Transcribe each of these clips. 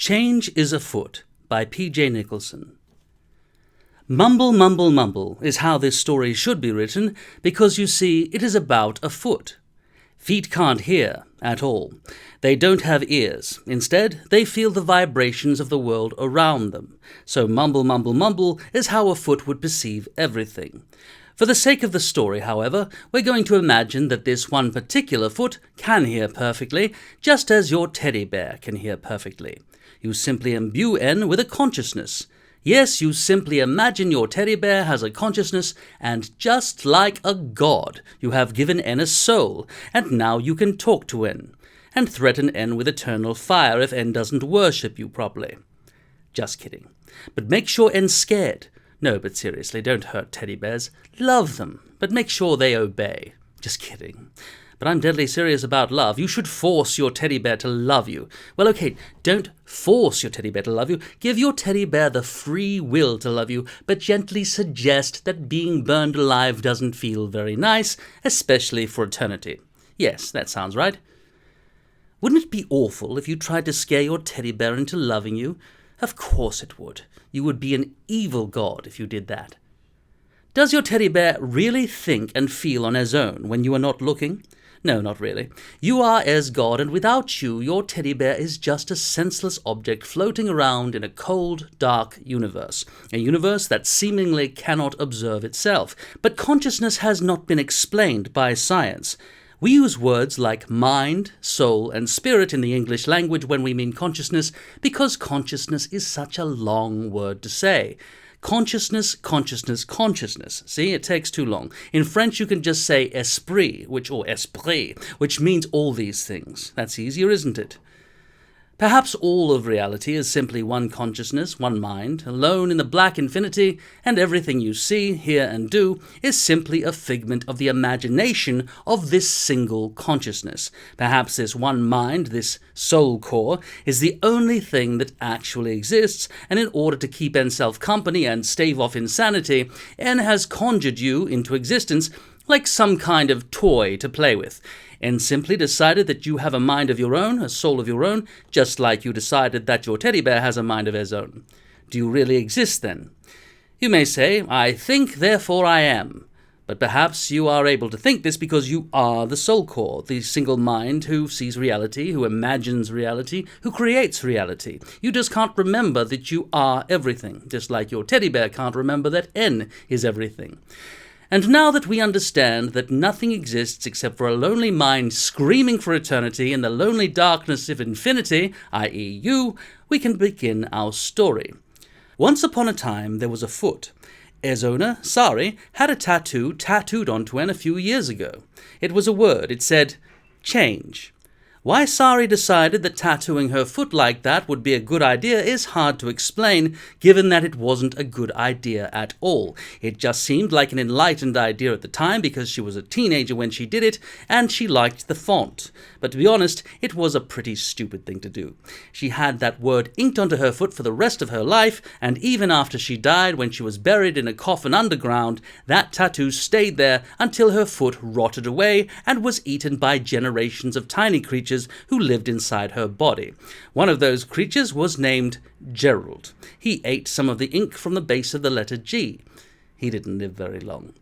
Change is Afoot by P.J. Nicholson. Mumble, mumble, mumble is how this story should be written, because you see, it is about a foot. Feet can't hear at all. They don't have ears. Instead, they feel the vibrations of the world around them. So mumble, mumble, mumble is how a foot would perceive everything. For the sake of the story, however, we're going to imagine that this one particular foot can hear perfectly, just as your teddy bear can hear perfectly. You simply imbue N with a consciousness. Yes, you simply imagine your teddy bear has a consciousness, and just like a god, you have given N a soul, and now you can talk to N, and threaten N with eternal fire if N doesn't worship you properly. Just kidding. But make sure N's scared. No, but seriously, don't hurt teddy bears. Love them, but make sure they obey. Just kidding. But I'm deadly serious about love. You should force your teddy bear to love you. Well, okay, don't force your teddy bear to love you. Give your teddy bear the free will to love you, but gently suggest that being burned alive doesn't feel very nice, especially for eternity. Yes, that sounds right. Wouldn't it be awful if you tried to scare your teddy bear into loving you? Of course it would. You would be an evil god if you did that. Does your teddy bear really think and feel on his own when you are not looking? No, not really. You are as God, and without you, your teddy bear is just a senseless object floating around in a cold, dark universe. A universe that seemingly cannot observe itself. But consciousness has not been explained by science. We use words like mind, soul, and spirit in the English language when we mean consciousness, because consciousness is such a long word to say. Consciousness, consciousness, consciousness. See, it takes too long. In French, you can just say esprit, which means all these things. That's easier, isn't it? Perhaps all of reality is simply one consciousness, one mind, alone in the black infinity, and everything you see, hear, and do is simply a figment of the imagination of this single consciousness. Perhaps this one mind, this soul core, is the only thing that actually exists, and in order to keep N self company and stave off insanity, N has conjured you into existence like some kind of toy to play with, and simply decided that you have a mind of your own, a soul of your own, just like you decided that your teddy bear has a mind of his own. Do you really exist then? You may say, I think, therefore I am. But perhaps you are able to think this because you are the soul core, the single mind who sees reality, who imagines reality, who creates reality. You just can't remember that you are everything, just like your teddy bear can't remember that N is everything. And now that we understand that nothing exists except for a lonely mind screaming for eternity in the lonely darkness of infinity, i.e. you, we can begin our story. Once upon a time, there was a foot. Its owner, Sari, had a tattoo tattooed onto N a few years ago. It was a word. It said, change. Why Sari decided that tattooing her foot like that would be a good idea is hard to explain, given that it wasn't a good idea at all. It just seemed like an enlightened idea at the time because she was a teenager when she did it, and she liked the font. But to be honest, it was a pretty stupid thing to do. She had that word inked onto her foot for the rest of her life, and even after she died when she was buried in a coffin underground, that tattoo stayed there until her foot rotted away and was eaten by generations of tiny creatures who lived inside her body. One of those creatures was named Gerald. He ate some of the ink from the base of the letter G. He didn't live very long.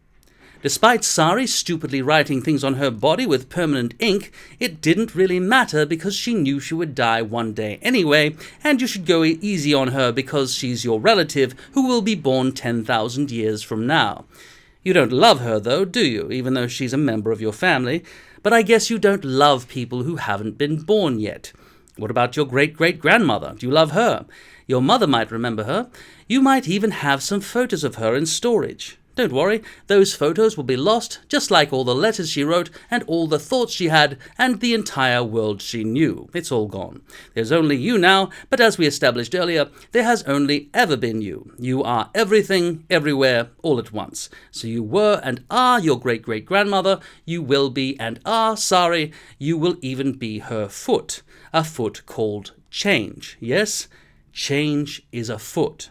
Despite Sari stupidly writing things on her body with permanent ink, it didn't really matter because she knew she would die one day anyway, and you should go easy on her because she's your relative who will be born 10,000 years from now. You don't love her, though, do you, even though she's a member of your family? But I guess you don't love people who haven't been born yet. What about your great-great-grandmother? Do you love her? Your mother might remember her. You might even have some photos of her in storage. Don't worry, those photos will be lost, just like all the letters she wrote and all the thoughts she had and the entire world she knew. It's all gone. There's only you now, but as we established earlier, there has only ever been you. You are everything, everywhere, all at once. So you were and are your great-great-grandmother, you will be and are Sari, you will even be her foot. A foot called change. Yes, change is a foot.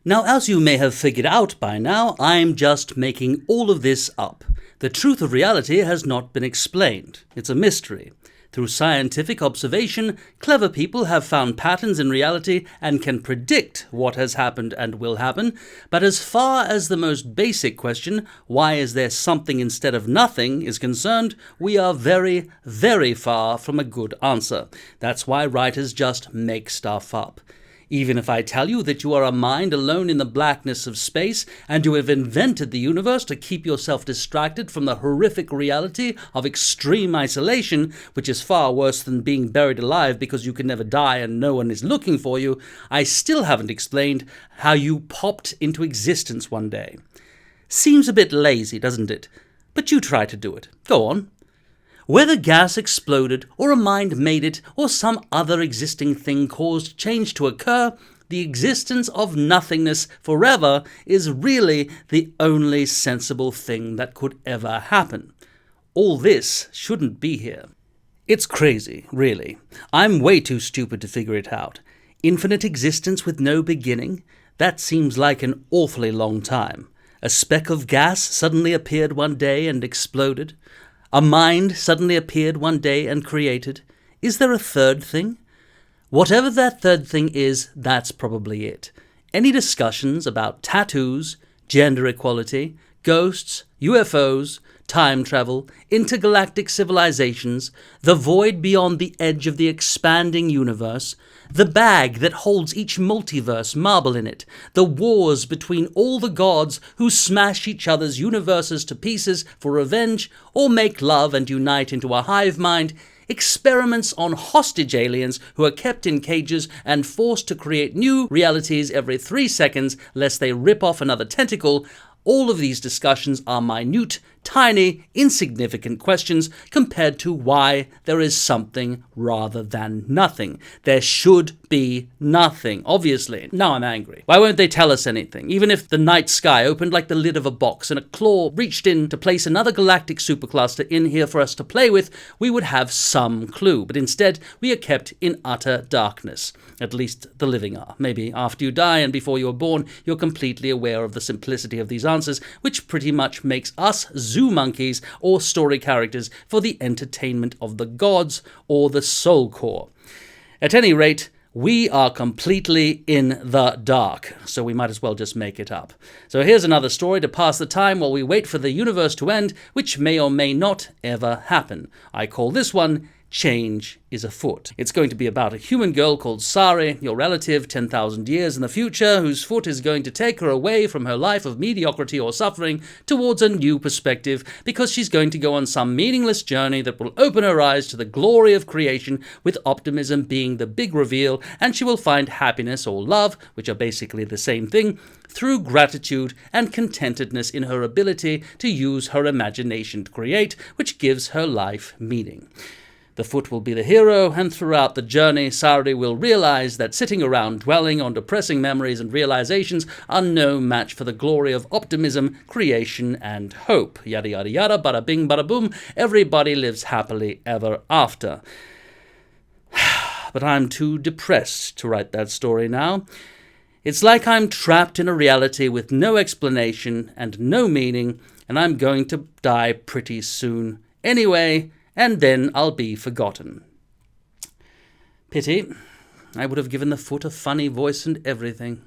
Now, as you may have figured out by now, I'm just making all of this up. The truth of reality has not been explained. It's a mystery. Through scientific observation, clever people have found patterns in reality and can predict what has happened and will happen, but as far as the most basic question, why is there something instead of nothing, is concerned, we are very, very far from a good answer. That's why writers just make stuff up. Even if I tell you that you are a mind alone in the blackness of space, and you have invented the universe to keep yourself distracted from the horrific reality of extreme isolation, which is far worse than being buried alive because you can never die and no one is looking for you, I still haven't explained how you popped into existence one day. Seems a bit lazy, doesn't it? But you try to do it. Go on. Whether gas exploded, or a mind made it, or some other existing thing caused change to occur, the existence of nothingness forever is really the only sensible thing that could ever happen. All this shouldn't be here. It's crazy, really. I'm way too stupid to figure it out. Infinite existence with no beginning? That seems like an awfully long time. A speck of gas suddenly appeared one day and exploded. A mind suddenly appeared one day and created. Is there a third thing? Whatever that third thing is, that's probably it. Any discussions about tattoos, gender equality, ghosts, UFOs, time travel, intergalactic civilizations, the void beyond the edge of the expanding universe, the bag that holds each multiverse marble in it, the wars between all the gods who smash each other's universes to pieces for revenge or make love and unite into a hive mind, experiments on hostage aliens who are kept in cages and forced to create new realities every 3 seconds lest they rip off another tentacle. All of these discussions are minute, tiny, insignificant questions compared to why there is something rather than nothing. There should be nothing, obviously. Now I'm angry. Why won't they tell us anything? Even if the night sky opened like the lid of a box and a claw reached in to place another galactic supercluster in here for us to play with, we would have some clue. But instead, we are kept in utter darkness. At least the living are. Maybe after you die and before you are born, you're completely aware of the simplicity of these answers, which pretty much makes us zoo monkeys or story characters for the entertainment of the gods or the soul core. At any rate, we are completely in the dark, so we might as well just make it up. So here's another story to pass the time while we wait for the universe to end, which may or may not ever happen. I call this one Change is Afoot. It's going to be about a human girl called Sari, your relative 10,000 years in the future, whose foot is going to take her away from her life of mediocrity or suffering towards a new perspective, because she's going to go on some meaningless journey that will open her eyes to the glory of creation, with optimism being the big reveal, and she will find happiness or love, which are basically the same thing, through gratitude and contentedness in her ability to use her imagination to create, which gives her life meaning. The foot will be the hero, and throughout the journey, Sari will realize that sitting around dwelling on depressing memories and realizations are no match for the glory of optimism, creation, and hope. Yada yada yada, bada bing, bada boom, everybody lives happily ever after. But I'm too depressed to write that story now. It's like I'm trapped in a reality with no explanation and no meaning, and I'm going to die pretty soon anyway, and then I'll be forgotten. Pity. I would have given the foot a funny voice and everything.